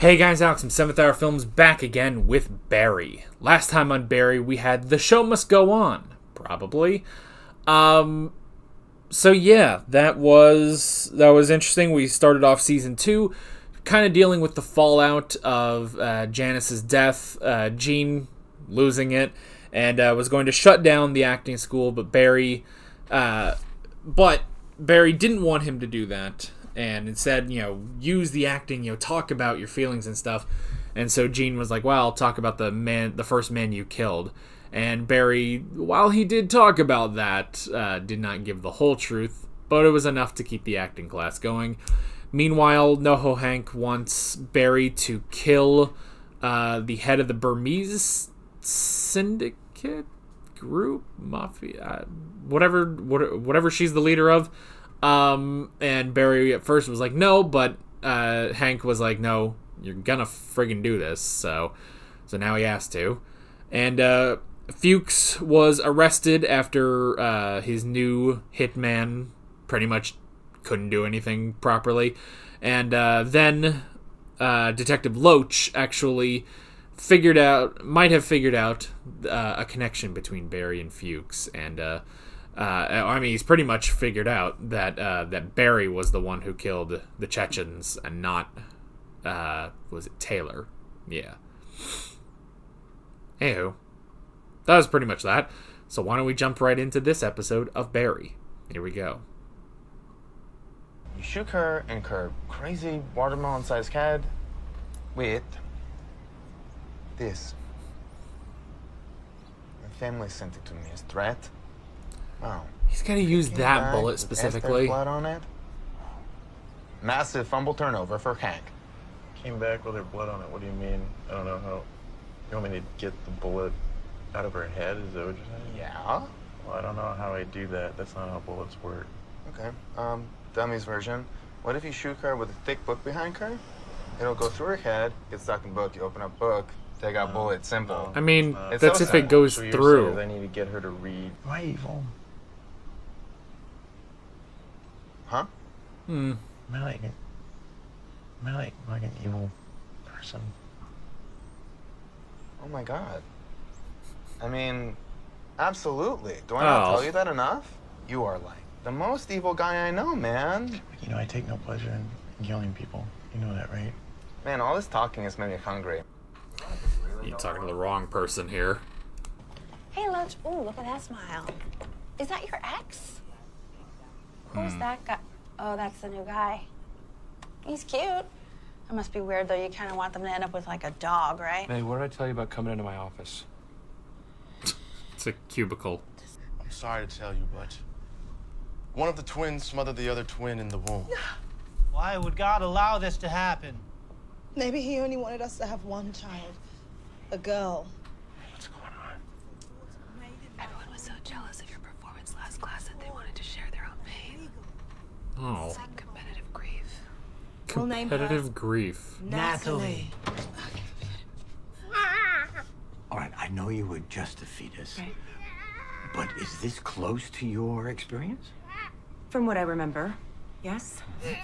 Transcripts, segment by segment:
Hey guys, Alex from 7th Hour Films back again with Barry. Last time on Barry, we had The Show Must Go On, probably. So yeah, that was interesting. We started off season 2, kind of dealing with the fallout of Janice's death, Jean losing it, and was going to shut down the acting school, but Barry didn't want him to do that. And instead, use the acting, talk about your feelings and stuff. And so Jean was like, well, I'll talk about the first man you killed. And Barry, while he did talk about that, did not give the whole truth, but it was enough to keep the acting class going. Meanwhile, NoHo Hank wants Barry to kill the head of the Burmese syndicate group, mafia, whatever she's the leader of. And Barry at first was like, no, but Hank was like, no, you're gonna friggin' do this. So now he has to. And Fuchs was arrested after his new hitman pretty much couldn't do anything properly. And then Detective Loach actually might have figured out a connection between Barry and Fuchs. And he's pretty much figured out that Barry was the one who killed the Chechens and not, was it Taylor? Yeah. Anywho, that was pretty much that. So why don't we jump right into this episode of Barry? Here we go. You shook her and her crazy watermelon-sized cat with this. My family sent it to me as threat. Wow. He's got to use that bullet specifically. Blood on it. Massive fumble turnover for Hank. Came back with her blood on it. What do you mean? I don't know how. You want me to get the bullet out of her head? Is that what you're saying? Yeah. Well, I don't know how I do that. That's not how bullets work. Okay. Dummy's version. What if you shoot her with a thick book behind her? It'll go through her head, get stuck in book. You open up book, take out bullet. Simple. No, I mean, it's that's so if simple. it goes So you're through. saying I need to get her to read. Why evil? Huh? Am I like an evil person? Oh my god. I mean, absolutely. Do I not tell you that enough? You are like the most evil guy I know, man. I take no pleasure in killing people. You know that, right? Man, all this talking has made me hungry. You're talking to the wrong person here. Hey, Lunch. Ooh, look at that smile. Is that your ex? Who's that guy? Oh, that's the new guy. He's cute. It must be weird, though. You kind of want them to end up with, like, a dog, right? Hey, what did I tell you about coming into my office? It's a cubicle. I'm sorry to tell you, but one of the twins smothered the other twin in the womb. Why would God allow this to happen? Maybe he only wanted us to have one child. A girl. What's going on? Everyone was so jealous of your performance last class that they wanted to share their own pain. Oh. It's like competitive grief. We'll name her Competitive grief. Natalie. All right, I know you were just a fetus. Right. But is this close to your experience? From what I remember, yes. The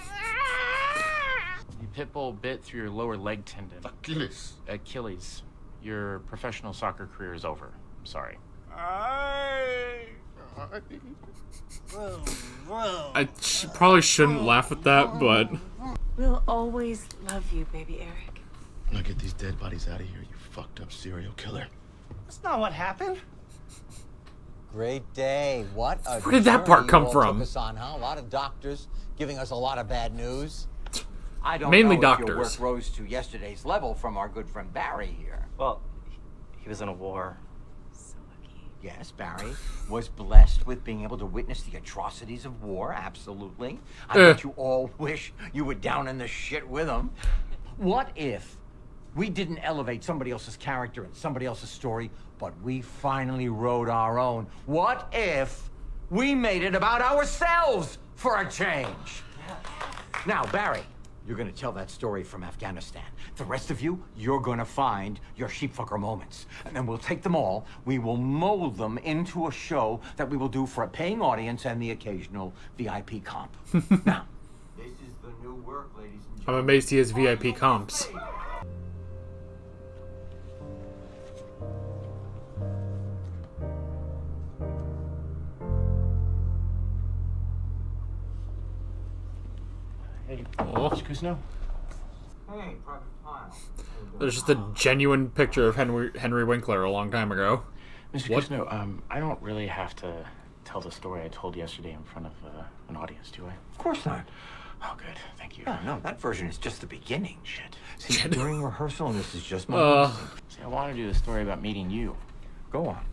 pit bull bit through your lower leg tendon. Achilles. Achilles. Your professional soccer career is over. I'm sorry. I probably shouldn't laugh at that, but We'll always love you, baby Eric. Now get these dead bodies out of here, you fucked up serial killer. That's not what happened. Great day. What a Where did that part journey come you all from? took us on, huh? A lot of doctors giving us a lot of bad news. I don't Mainly know if doctors. your work rose to yesterday's level from our good friend Barry here. Well, he was in a war. So lucky. Yes, Barry was blessed with being able to witness the atrocities of war, absolutely. I bet you all wish you were down in the shit with him. What if we didn't elevate somebody else's character and somebody else's story, but we finally wrote our own? What if we made it about ourselves for a change? Now, Barry, you're gonna tell that story from Afghanistan. The rest of you, you're gonna find your sheepfucker moments. And then we'll take them all, we will mold them into a show that we will do for a paying audience and the occasional VIP comp. Now, this is the new work, ladies and I'm gentlemen. amazed he has VIP comps. Oh. Mr. Cousineau? Hey, Private Pyle. There's just a genuine picture of Henry Winkler a long time ago. Mr. Cousineau, I don't really have to tell the story I told yesterday in front of an audience, do I? Of course not. Oh, good. Thank you. No, that version is just the beginning. Shit. See, during rehearsal, and this is just my See, I want to do the story about meeting you. Go on.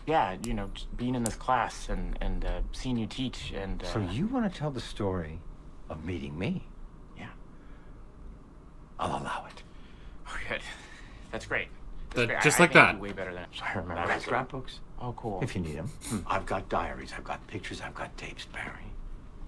Yeah, you know, just being in this class and seeing you teach and... So you want to tell the story of meeting me? Yeah. I'll allow it. Oh, good. That's great. Just I like think I that. do way better than I remember. I've got scrapbooks. Oh, cool. If you need them. I've got diaries, I've got pictures, I've got tapes, Barry.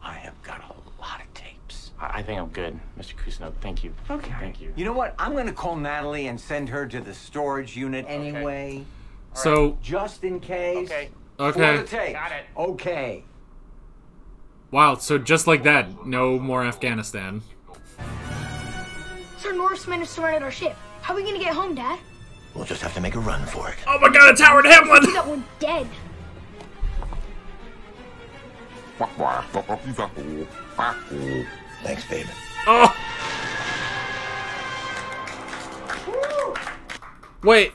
I have got a lot of tapes. I think I'm good, Mr. Cousineau. Thank you. Okay. Thank you. You know what? I'm going to call Natalie and send her to the storage unit anyway. So, Just in case. Okay. Okay. For the tape. Got it. Okay. Wow, so just like that, no more Afghanistan. Sir Norseman has surrounded our ship. How are we gonna get home, Dad? We'll just have to make a run for it. Oh my god, it's Howard We Hamlin! got one dead. Thanks, babe. Oh! Wait,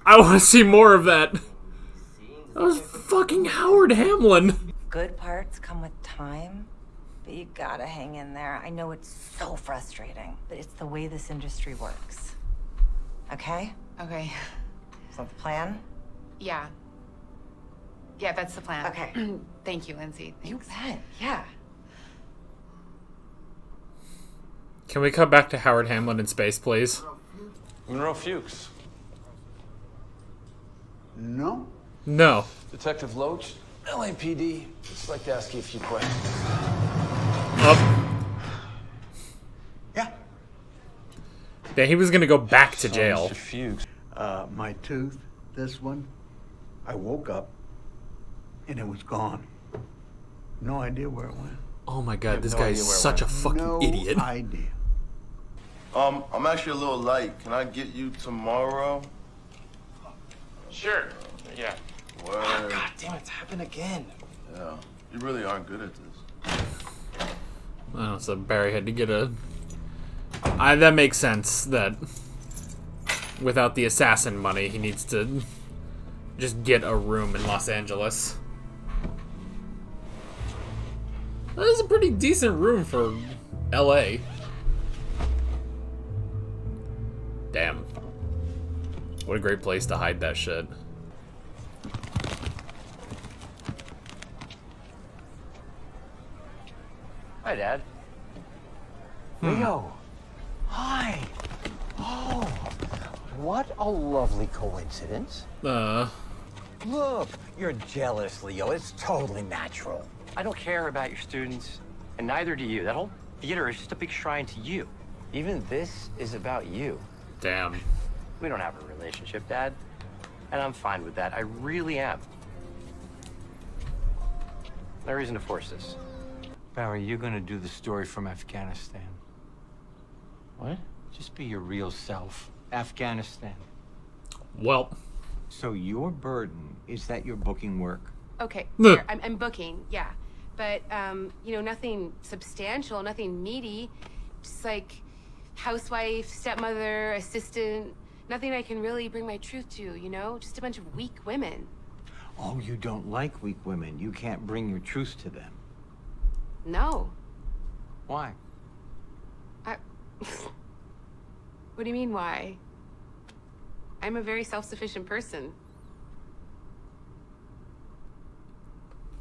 I want to see more of that. That was fucking Howard Hamlin. Good parts come with time, but you gotta hang in there. I know it's so frustrating, but it's the way this industry works. Okay? Okay. Is that the plan? Yeah. Yeah, that's the plan. Okay. Thank you, Lindsay. You bet. Yeah. Can we cut back to Howard Hamlin in space, please? Monroe Fuchs. No. No. Detective Loach, LAPD. Just like to ask you a few questions. Yeah, he was gonna go back to jail. Mr. Fuchs. My tooth, this one, I woke up and it was gone. No idea where it went. Oh my god, this guy is such a fucking idiot. No idea. I'm actually a little light. Can I get you tomorrow? Sure. Yeah. Word. Oh, God damn it, it's happened again. Yeah. You really aren't good at this. Oh, so Barry had to get a... that makes sense, that without the assassin money, he needs to just get a room in Los Angeles. That is a pretty decent room for LA. Damn. What a great place to hide that shit. Hi, Dad. Leo. Hi. Oh, what a lovely coincidence. Look, you're jealous, Leo. It's totally natural. I don't care about your students, and neither do you. That whole theater is just a big shrine to you. Even this is about you. Damn. We don't have a relationship, Dad. And I'm fine with that. I really am. No reason to force this. Barry, you're gonna do the story from Afghanistan. What? Just be your real self. Afghanistan. Well. So your burden is that you're booking work? Okay, Look. here, I'm booking, yeah. But, you know, nothing substantial, nothing meaty. Just like housewife, stepmother, assistant. Nothing I can really bring my truth to, you know? Just a bunch of weak women. Oh, you don't like weak women. You can't bring your truth to them. No. Why? What do you mean, why? I'm a very self-sufficient person.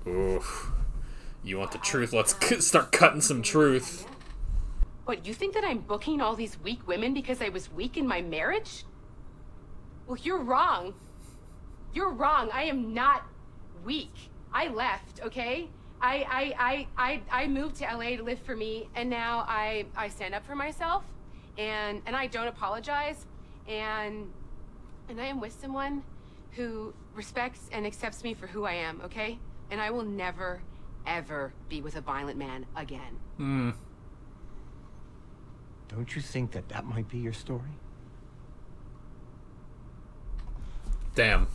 Oof. You want the truth? Let's start cutting some truth. What, you think that I'm booking all these weak women because I was weak in my marriage? Well, you're wrong. You're wrong. I am not weak. I left, okay? I moved to LA to live for me, and now I stand up for myself, and I don't apologize, and I am with someone who respects and accepts me for who I am, okay? And I will never, ever be with a violent man again. Hmm. Don't you think that that might be your story? Damn.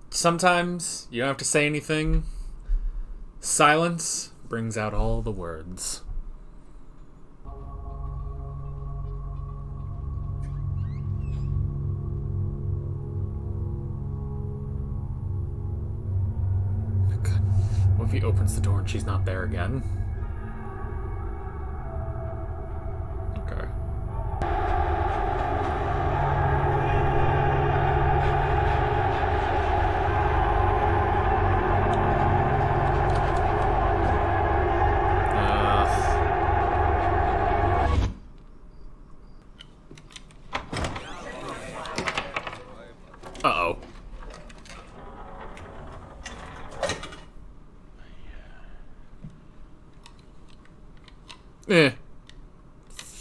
Sometimes you don't have to say anything. Silence brings out all the words. What if he opens the door and she's not there again? Okay. Uh-oh.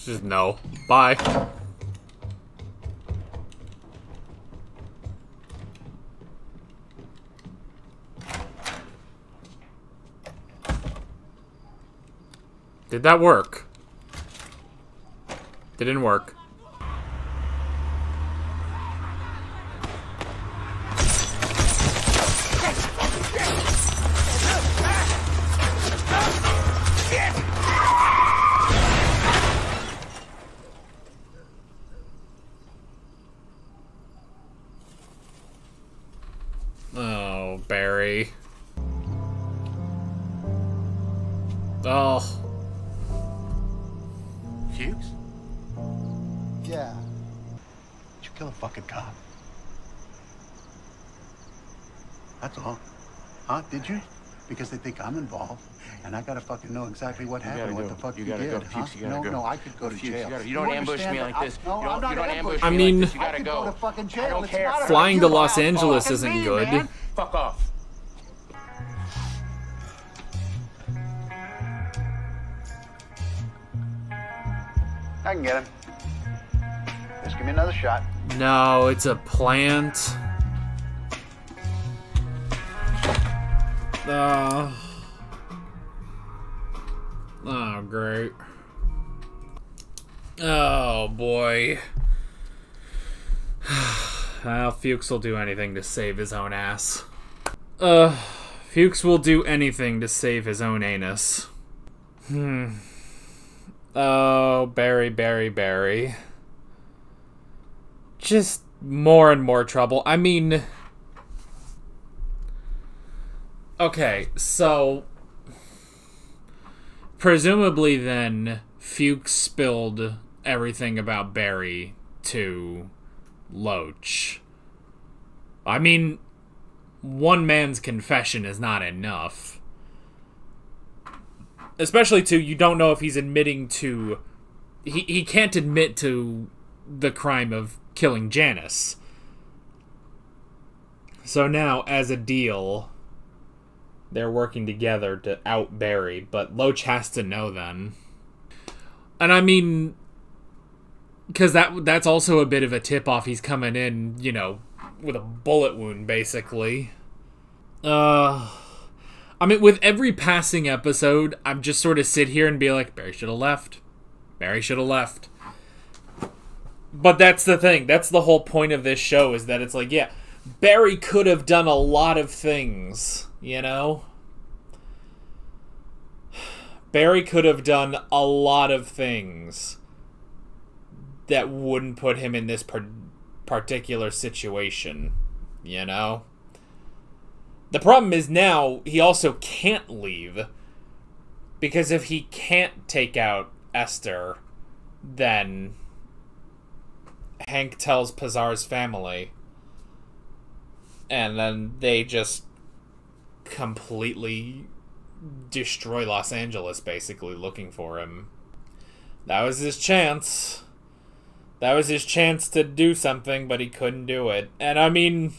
Just no. Bye. Did that work? Didn't work. Oh, Barry. Oh. Fuchs? Yeah. Did you kill a fucking cop? That's all. Huh? Did you? Because they think I'm involved, and I gotta fucking know exactly what happened, what the fuck you did. You gotta go, Fuchs. You gotta go. No, I could go to jail. You don't ambush me like this. No, I'm not ambush I mean, you gotta go. To fucking jail. I don't care. Flying to Los Angeles isn't good. Man. Fuck off. I can get him. Just give me another shot. No, it's a plant. Oh, great. Oh, boy. Well, Fuchs will do anything to save his own ass. Fuchs will do anything to save his own anus. Oh, Barry, Barry, Barry. Just more and more trouble. I mean... Okay, so... Presumably then, Fuchs spilled everything about Barry to Loach. I mean, one man's confession is not enough. Especially you don't know if he's admitting to... He can't admit to the crime of killing Janice. So now, as a deal, they're working together to out Barry, but Loach has to know then. And I mean, because that's also a bit of a tip-off. He's coming in, you know, with a bullet wound, basically. I mean, with every passing episode, I'm just sort of sit here and be like, Barry should have left. Barry should have left. But that's the thing. That's the whole point of this show, is that it's like, yeah, Barry could have done a lot of things, you know? Barry could have done a lot of things that wouldn't put him in this particular situation, you know? The problem is now he also can't leave, because if he can't take out Esther, then Hank tells Pizar's family, and then they just completely destroy Los Angeles, basically, looking for him. That was his chance. That was his chance to do something, but he couldn't do it. And I mean,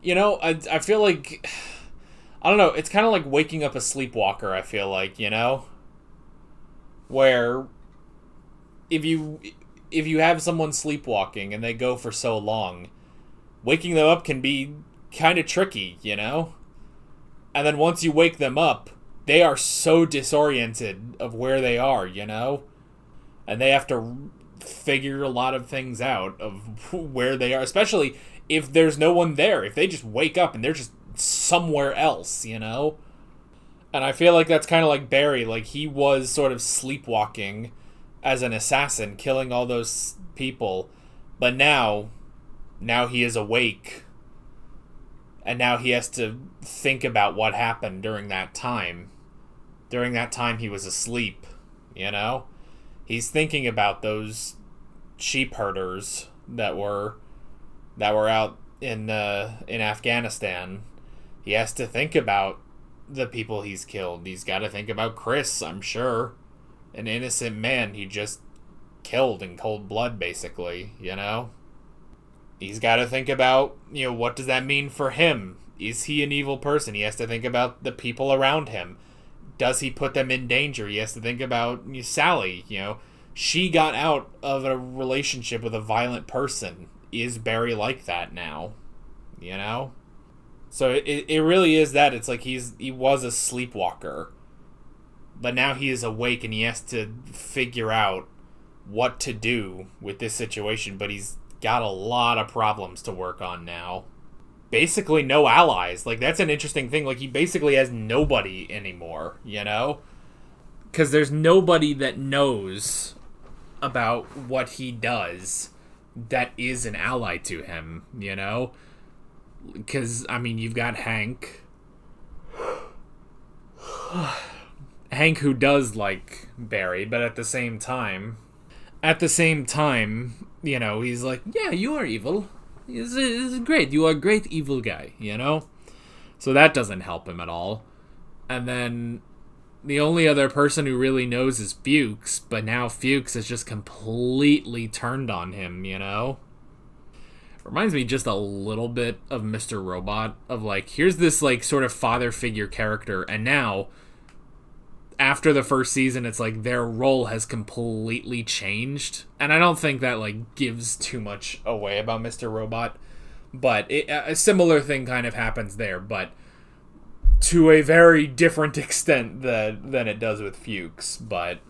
you know, I feel like, I don't know, it's kind of like waking up a sleepwalker, I feel like, you know? Where if you have someone sleepwalking and they go for so long, waking them up can be kind of tricky, you know? And then once you wake them up, they are so disoriented of where they are, you know? And they have to figure a lot of things out of where they are, especially if there's no one there. If they just wake up and they're just somewhere else, you know? And I feel like that's kind of like Barry. Like, he was sort of sleepwalking as an assassin, killing all those people. But now he is awake. And now he has to think about what happened during that time. During that time he was asleep, you know? He's thinking about those sheep herders that were out in Afghanistan. He has to think about the people he's killed. He's got to think about Chris, I'm sure. An innocent man he just killed in cold blood, basically, you know? He's got to think about, you know, what does that mean for him? Is he an evil person? He has to think about the people around him. Does he put them in danger? He has to think about Sally, you know. She got out of a relationship with a violent person. Is Barry like that now? You know? So it really is that. It's like he was a sleepwalker. But now he is awake and he has to figure out what to do with this situation. But he's got a lot of problems to work on now. Basically no allies. Like, that's an interesting thing. Like, he basically has nobody anymore, you know? Because there's nobody that knows about what he does that is an ally to him, you know? Because, I mean, you've got Hank. Hank, who does like Barry, but at the same time, you know, he's like, yeah, you are evil. It's great. You are a great evil guy, you know? So that doesn't help him at all. And then the only other person who really knows is Fuchs, but now Fuchs has just completely turned on him, you know? Reminds me just a little bit of Mr. Robot, of like, here's this like sort of father figure character, and now after the first season, it's like their role has completely changed. And I don't think that like gives too much away about Mr. Robot, but a similar thing kind of happens there, but to a very different extent than it does with Fuchs. But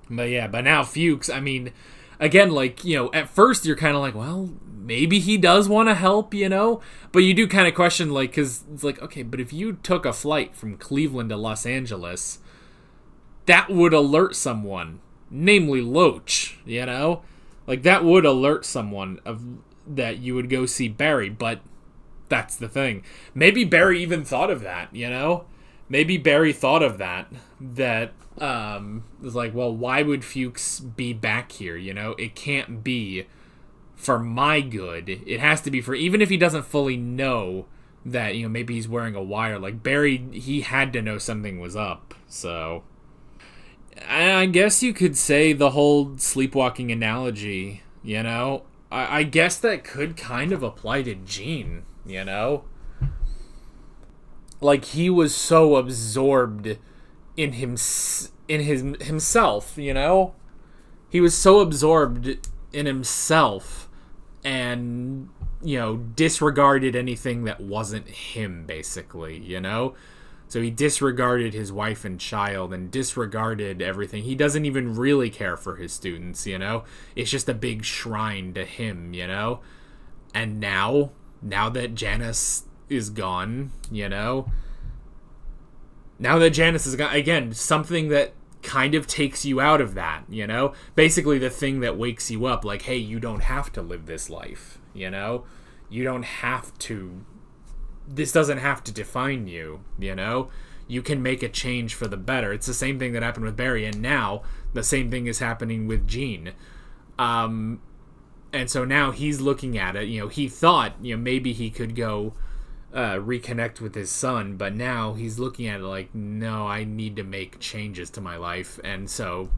yeah, but now Fuchs, I mean, again, like, you know, at first you're kind of like, well, maybe he does want to help, you know? But you do kind of question, like, because it's like, okay, but if you took a flight from Cleveland to Los Angeles, that would alert someone, namely Loach, you know? Like, that would alert someone that you would go see Barry, but that's the thing. Maybe Barry even thought of that, you know? Maybe Barry thought of that was like, well, why would Fuchs be back here, you know? It can't be for my good. It has to be for, even if he doesn't fully know that, you know, maybe he's wearing a wire. Like, Barry, he had to know something was up, so I guess you could say the whole sleepwalking analogy, you know? I guess that could kind of apply to Gene, you know? Like, he was so absorbed in himself, you know? He was so absorbed in himself and, you know, disregarded anything that wasn't him, basically, you know? So he disregarded his wife and child and disregarded everything. He doesn't even really care for his students, you know? It's just a big shrine to him, you know? And now that Janice is gone, you know? Now that Janice is gone, again, something that kind of takes you out of that, you know? Basically the thing that wakes you up, like, hey, you don't have to live this life, you know? You don't have to, this doesn't have to define you, you know? You can make a change for the better. It's the same thing that happened with Barry, and now the same thing is happening with Gene. And so now he's looking at it, you know, he thought, you know, maybe he could go reconnect with his son, but now he's looking at it like, no, I need to make changes to my life. And so,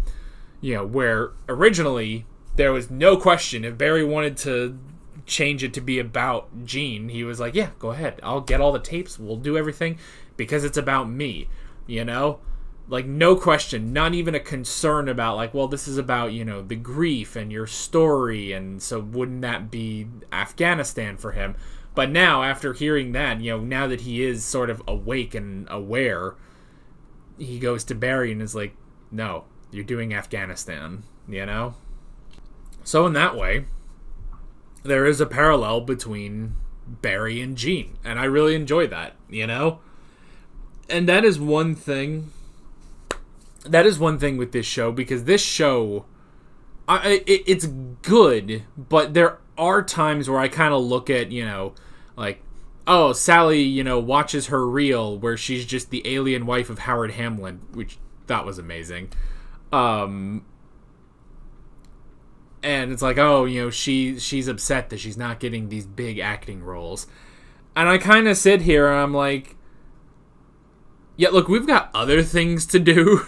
you know, where originally there was no question, if Barry wanted to change it to be about Gene, he was like, yeah, go ahead, I'll get all the tapes, we'll do everything, because it's about me, you know? Like, no question, not even a concern about, like, well, this is about, you know, the grief and your story, and so wouldn't that be Afghanistan for him? But now, after hearing that, you know, now that he is sort of awake and aware, he goes to Barry and is like, no, you're doing Afghanistan, you know? So in that way, there is a parallel between Barry and Gene, and I really enjoy that, you know? And that is one thing. That is one thing with this show, because this show, it's good, but there are times where I kind of look at, you know, like, oh, Sally, you know, watches her reel where she's just the alien wife of Howard Hamlin, which that was amazing. And it's like, oh, you know, she's upset that she's not getting these big acting roles. And I kind of sit here and I'm like, yeah, look, we've got other things to do.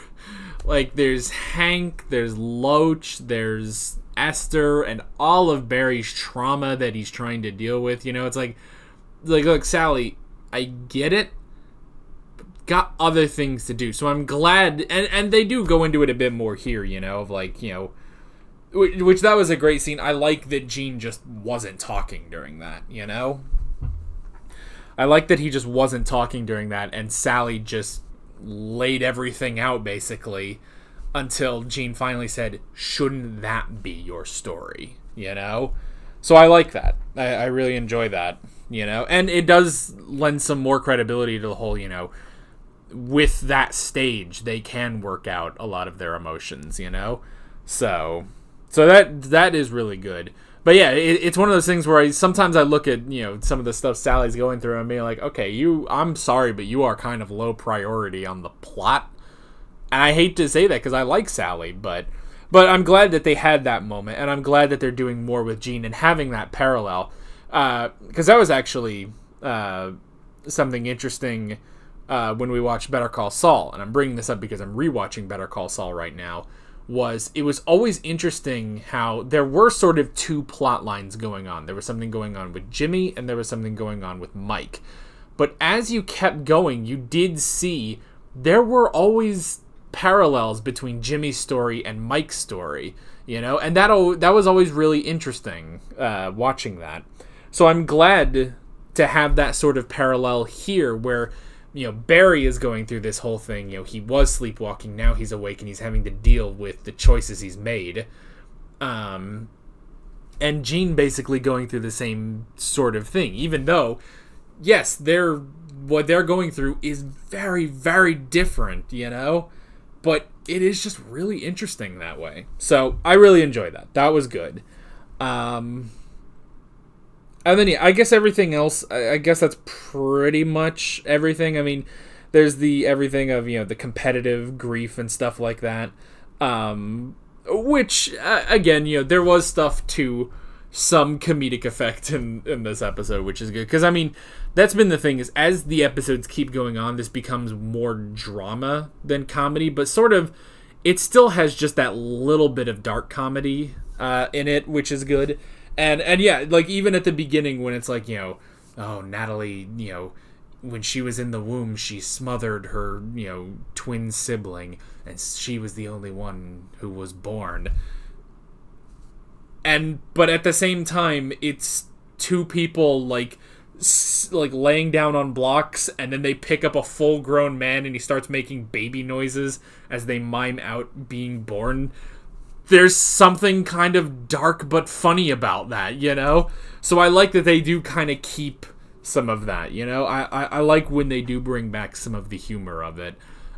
Like, there's Hank, there's Loach, there's Esther, and all of Barry's trauma that he's trying to deal with. You know, it's like, look, Sally, I get it, but got other things to do. So I'm glad, and they do go into it a bit more here, you know, of like, you know, which that was a great scene. I like that Gene just wasn't talking during that, you know? I like that he just wasn't talking during that, and Sally just laid everything out, basically, until Gene finally said, shouldn't that be your story, you know? So I like that. I really enjoy that, you know? And it does lend some more credibility to the whole, you know, with that stage, they can work out a lot of their emotions, you know? So that is really good. But yeah, it's one of those things where sometimes I look at, you know, some of the stuff Sally's going through and being like, okay, I'm sorry, but you are kind of low priority on the plot. And I hate to say that because I like Sally, but I'm glad that they had that moment, and I'm glad that they're doing more with Gene and having that parallel. Because that was actually something interesting when we watched Better Call Saul, and I'm bringing this up because I'm rewatching Better Call Saul right now. It was always interesting how there were sort of two plot lines going on. There was something going on with Jimmy, and there was something going on with Mike. But as you kept going, you did see there were always parallels between Jimmy's story and Mike's story, you know? And that was always really interesting, watching that. So I'm glad to have that sort of parallel here where, you know, Barry is going through this whole thing. You know, he was sleepwalking, now he's awake, and he's having to deal with the choices he's made. And Gene basically going through the same sort of thing, even though, yes, what they're going through is very, very different, you know? But it is just really interesting that way. So I really enjoyed that. That was good. And then, yeah, I guess everything else, I guess that's pretty much everything. I mean, there's the everything of, you know, the competitive grief and stuff like that. Which, again, you know, there was stuff to some comedic effect in this episode, which is good. Because, I mean, that's been the thing, is as the episodes keep going on, this becomes more drama than comedy. But sort of, it still has just that little bit of dark comedy in it, which is good. And yeah, like, even at the beginning when it's like, you know, oh, Natalie, you know, when she was in the womb, she smothered her, you know, twin sibling, and she was the only one who was born. But at the same time, it's two people, like laying down on blocks, and then they pick up a full-grown man, and he starts making baby noises as they mime out being born. There's something kind of dark but funny about that, you know? So I like that they do kind of keep some of that, you know? I like when they do bring back some of the humor of it.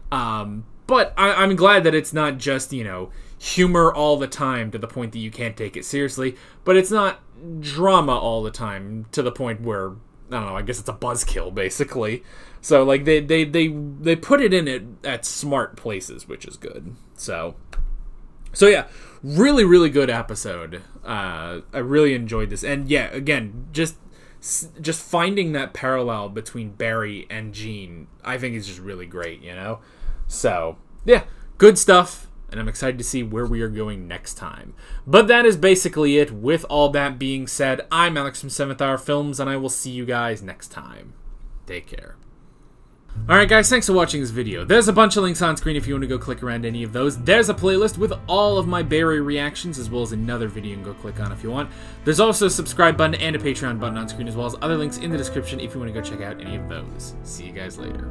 But I'm glad that it's not just, you know, humor all the time to the point that you can't take it seriously, but it's not drama all the time to the point where, I don't know, I guess it's a buzzkill, basically. So, like, they put it in it at smart places, which is good. So yeah, really, really good episode. I really enjoyed this. And yeah, again, just finding that parallel between Barry and Gene, I think is just really great, you know? So, yeah, good stuff. And I'm excited to see where we are going next time. But that is basically it. With all that being said, I'm Alex from 7th Hour Films, and I will see you guys next time. Take care. Alright guys, thanks for watching this video. There's a bunch of links on screen if you want to go click around any of those. There's a playlist with all of my Barry reactions, as well as another video you can go click on if you want. There's also a subscribe button and a Patreon button on screen, as well as other links in the description if you want to go check out any of those. See you guys later.